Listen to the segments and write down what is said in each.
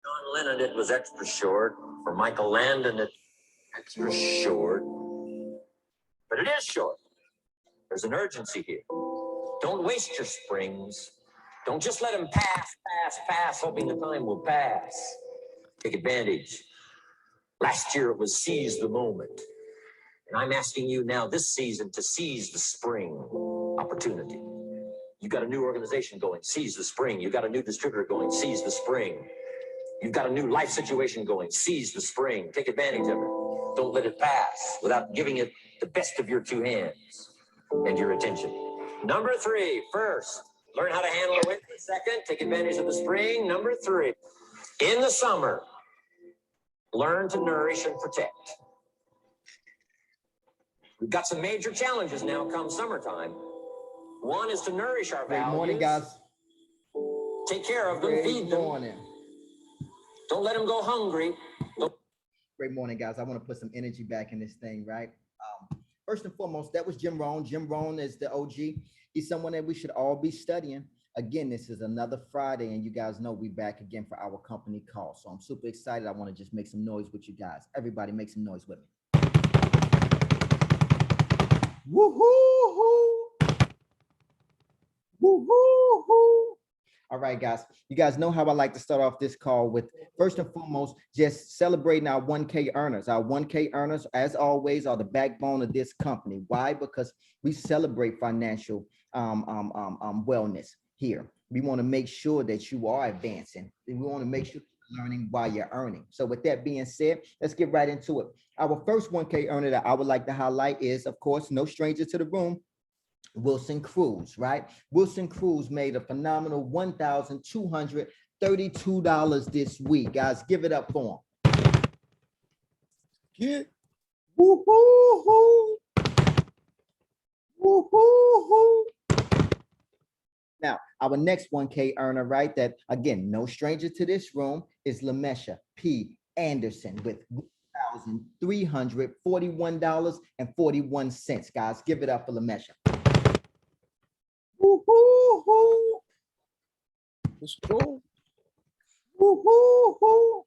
John Lennon, it was extra short. For Michael Landon, it's extra short. But it is short. There's an urgency here. Don't waste your springs. Don't just let them pass, hoping the time will pass. Take advantage. Last year it was seize the moment. And I'm asking you now this season to seize the spring opportunity. You got a new organization going, seize the spring. You got a new distributor going, seize the spring. You've got a new life situation going, seize the spring. Take advantage of it. Don't let it pass without giving it the best of your two hands and your attention. Number 3, first, learn how to handle the winter. Second, take advantage of the spring. Number 3, in the summer, learn to nourish and protect. We've got some major challenges now come summertime. One is to nourish our values. Good morning, guys. Take care of them, feed them. Don't let them go hungry. Great morning, guys. I want to put some energy back in this thing, right? First and foremost, that was Jim Rohn. Jim Rohn is the OG. He's someone that we should all be studying. Again, this is another Friday, and you guys know we back again for our company call. So I'm super excited. I want to just make some noise with you guys. Everybody make some noise with me. Woo-hoo-hoo! Woo-hoo-hoo! All right, guys. You guys know how I like to start off this call with, first and foremost, just celebrating our 1K earners. Our 1K earners, as always, are the backbone of this company. Why? Because we celebrate financial wellness here. We want to make sure that you are advancing. We want to make sure you're learning while you're earning. So with that being said, let's get right into it. Our first 1K earner that I would like to highlight is, of course, no stranger to the room, Wilson Cruz, right? Wilson Cruz made a phenomenal $1,232 this week. Guys, give it up for him. Yeah. Woo-hoo-hoo. Woo-hoo-hoo. Now, our next 1K earner, right, that, again, no stranger to this room, is Lamesha P. Anderson with $1,341.41. Guys, give it up for Lamesha. Woo-hoo-hoo. Let's go. Woo-hoo-hoo.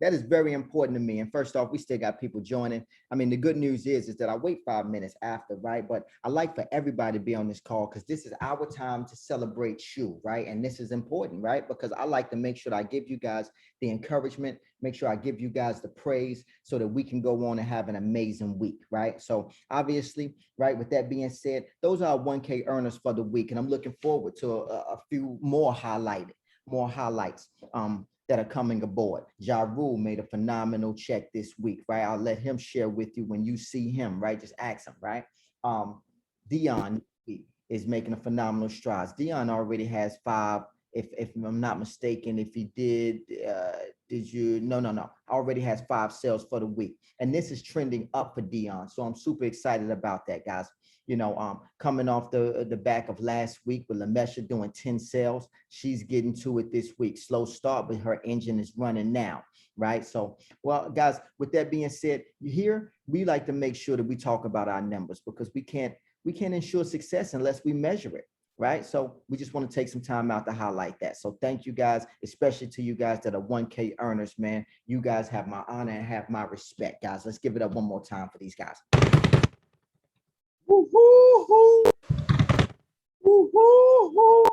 That is very important to me. And first off, we still got people joining. I mean, the good news is that I wait 5 minutes after, right? But I like for everybody to be on this call because this is our time to celebrate you, right? And this is important, right? Because I like to make sure that I give you guys the encouragement, make sure I give you guys the praise so that we can go on and have an amazing week, right? So obviously, right, with that being said, those are our 1K earners for the week. And I'm looking forward to a few more highlights that are coming aboard. Ja Rule made a phenomenal check this week, right? I'll let him share with you when you see him, right? Just ask him, right? Dion is making a phenomenal strides. Dion already has 5, if I'm not mistaken. If he did you? No. Already has 5 sales for the week. And this is trending up for Dion. So I'm super excited about that, guys. You know, coming off the back of last week with Lamesha doing 10 sales, she's getting to it this week. Slow start, but her engine is running now, right? So, well, guys, with that being said, here we like to make sure that we talk about our numbers because we can't ensure success unless we measure it, right? So we just want to take some time out to highlight that. So thank you guys, especially to you guys that are 1K earners, man. You guys have my honor and have my respect, guys. Let's give it up one more time for these guys. Woo-hoo-hoo. Woo-hoo-hoo.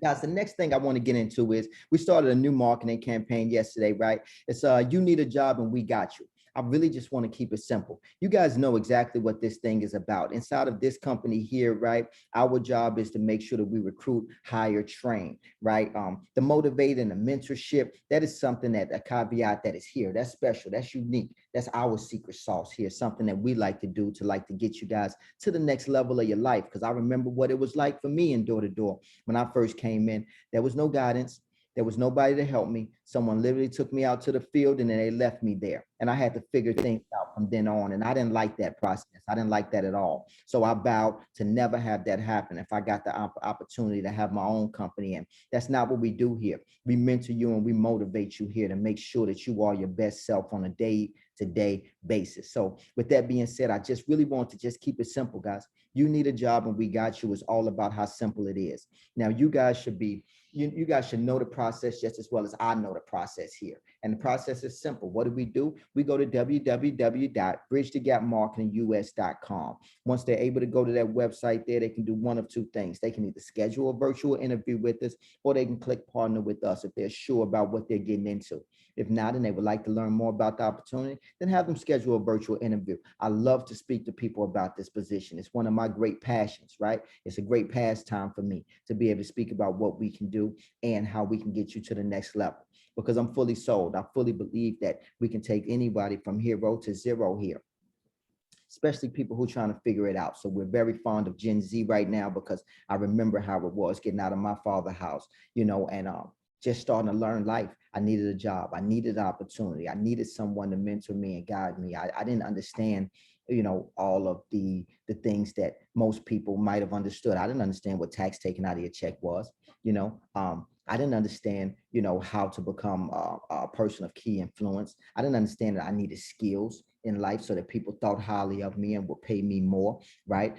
Guys, the next thing I want to get into is we started a new marketing campaign yesterday, right? It's you need a job and we got you. I really just want to keep it simple. You guys know exactly what this thing is about. Inside of this company here, right? Our job is to make sure that we recruit, hire, train, right? The motivate and the mentorship, that is something that a caveat that is here. That's special. That's unique. That's our secret sauce here. Something that we like to do to get you guys to the next level of your life. Because I remember what it was like for me in door-to-door. When I first came in, there was no guidance. There was nobody to help me. Someone literally took me out to the field and then they left me there. And I had to figure things out from then on. And I didn't like that process. I didn't like that at all. So I vowed to never have that happen if I got the opportunity to have my own company. And that's not what we do here. We mentor you and we motivate you here to make sure that you are your best self on a day day basis. So with that being said, I just really want to just keep it simple, guys. You need a job and we got you. It's all about how simple it is. Now you guys should be, you guys should know the process just as well as I know the process here. And the process is simple. What do? We go to www.bridgethegapmarketingus.com. Once they're able to go to that website there, they can do one of two things. They can either schedule a virtual interview with us, or they can click partner with us if they're sure about what they're getting into. If not, and they would like to learn more about the opportunity, then have them schedule a virtual interview. I love to speak to people about this position. It's one of my great passions, right? It's a great pastime for me to be able to speak about what we can do and how we can get you to the next level, because I'm fully sold. I fully believe that we can take anybody from hero to zero here, especially people who are trying to figure it out. So we're very fond of Gen Z right now, because I remember how it was getting out of my father's house, and just starting to learn life. I needed a job. I needed an opportunity. I needed someone to mentor me and guide me. I didn't understand, all of the things that most people might have understood. I didn't understand what tax taken out of your check was, I didn't understand, how to become a person of key influence. I didn't understand that I needed skills in life so that people thought highly of me and would pay me more, right?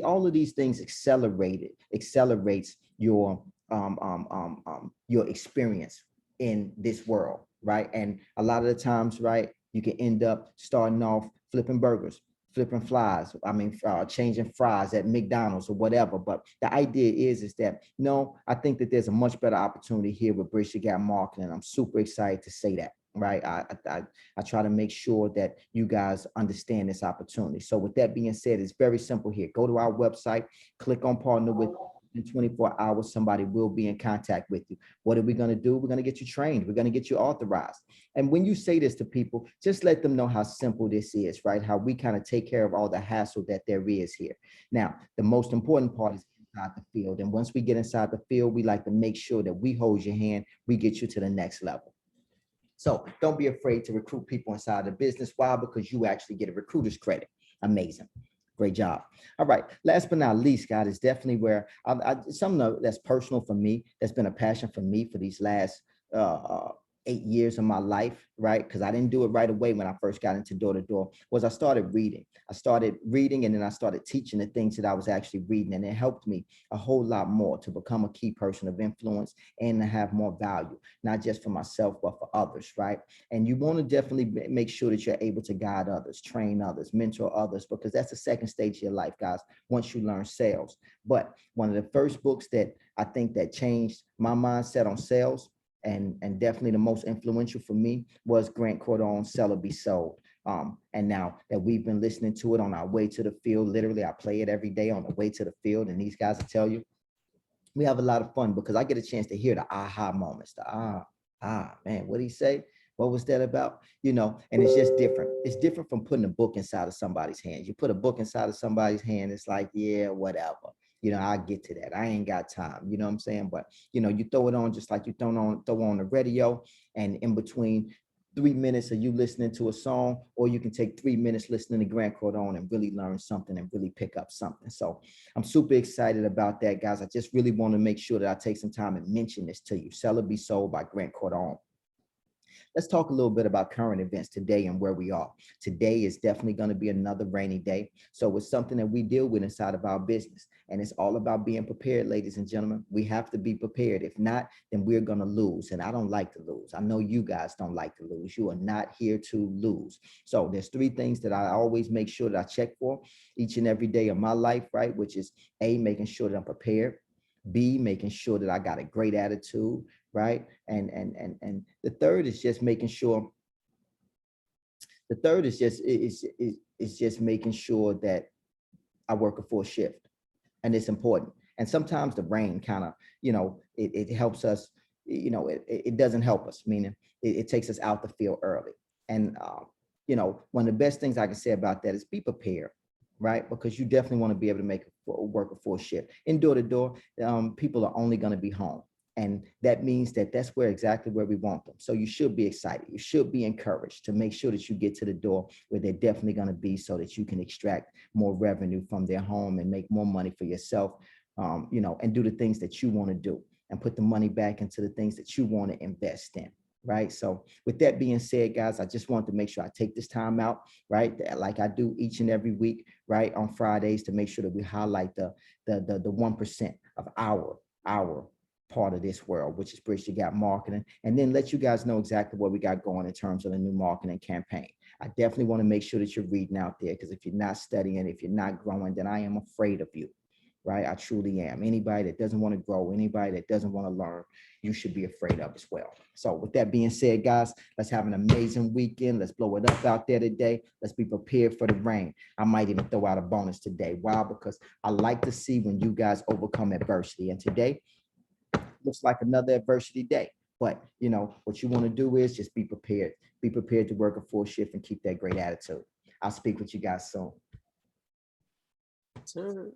All of these things accelerates your experience in this world, right? And a lot of the times, right, you can end up starting off flipping burgers, flipping flies. Changing fries at McDonald's or whatever. But the idea is that, no, I think that there's a much better opportunity here with Bridge the Gap Marketing. I'm super excited to say that. Right. I try to make sure that you guys understand this opportunity. So with that being said, it's very simple here. Go to our website, click on partner with. In 24 hours, somebody will be in contact with you. What are we going to do? We're going to get you trained. We're going to get you authorized. And when you say this to people, just let them know how simple this is, right? How we kind of take care of all the hassle that there is here. Now, the most important part is inside the field. And once we get inside the field, we like to make sure that we hold your hand. We get you to the next level. So don't be afraid to recruit people inside the business. Why? Because you actually get a recruiter's credit. Amazing. Great job. All right. Last but not least, God, is definitely where something that's personal for me, that's been a passion for me for these last 8 years of my life, right? Because I didn't do it right away when I first got into door to door, was I started reading. I started reading and then I started teaching the things that I was actually reading. And it helped me a whole lot more to become a key person of influence and to have more value, not just for myself, but for others, right? And you want to definitely make sure that you're able to guide others, train others, mentor others, because that's the second stage of your life, guys, once you learn sales. But one of the first books that I think that changed my mindset on sales, and definitely the most influential for me, was Grant Cardone's Sell or Be Sold. And now that we've been listening to it on our way to the field, literally I play it every day on the way to the field, and these guys will tell you, we have a lot of fun because I get a chance to hear the aha moments, man, what did he say? What was that about? And it's just different. It's different from putting a book inside of somebody's hands. You put a book inside of somebody's hand, it's like, yeah, whatever. I get to that. I ain't got time. You know what I'm saying? But, you throw it on just like you throw on the radio, and in between 3 minutes of you listening to a song, or you can take 3 minutes listening to Grant Cardone and really learn something and really pick up something. So I'm super excited about that, guys. I just really want to make sure that I take some time and mention this to you. Sell or Be Sold by Grant Cardone. Let's talk a little bit about current events today and where we are. Today is definitely going to be another rainy day. So it's something that we deal with inside of our business. And it's all about being prepared, ladies and gentlemen. We have to be prepared. If not, then we're going to lose. And I don't like to lose. I know you guys don't like to lose. You are not here to lose. So there's 3 things that I always make sure that I check for each and every day of my life, right? Which is A, making sure that I'm prepared. B, making sure that I got a great attitude, right? And the third is just making sure. The third is just making sure that I work a full shift, and it's important. And sometimes the rain kind of, it helps us. It doesn't help us, meaning it takes us out the field early. And one of the best things I can say about that is be prepared, right? Because you definitely want to be able to work a full shift. In door to door, people are only going to be home. And that means that that's exactly where we want them. So you should be excited. You should be encouraged to make sure that you get to the door where they're definitely going to be, so that you can extract more revenue from their home and make more money for yourself, and do the things that you want to do and put the money back into the things that you want to invest in. right? So with that being said, guys, I just want to make sure I take this time out, right? Like I do each and every week, right? On Fridays to make sure that we highlight the 1% of our part of this world, which is Bridge the Gap Marketing, and then let you guys know exactly what we got going in terms of the new marketing campaign. I definitely want to make sure that you're reading out there, because if you're not studying, if you're not growing, then I am afraid of you, right? I truly am. Anybody that doesn't want to grow, anybody that doesn't want to learn, you should be afraid of as well. So with that being said, guys, let's have an amazing weekend. Let's blow it up out there today. Let's be prepared for the rain. I might even throw out a bonus today. Why? Because I like to see when you guys overcome adversity. And today looks like another adversity day. But you know, what you want to do is just be prepared. Be prepared to work a full shift and keep that great attitude. I'll speak with you guys soon. Sir.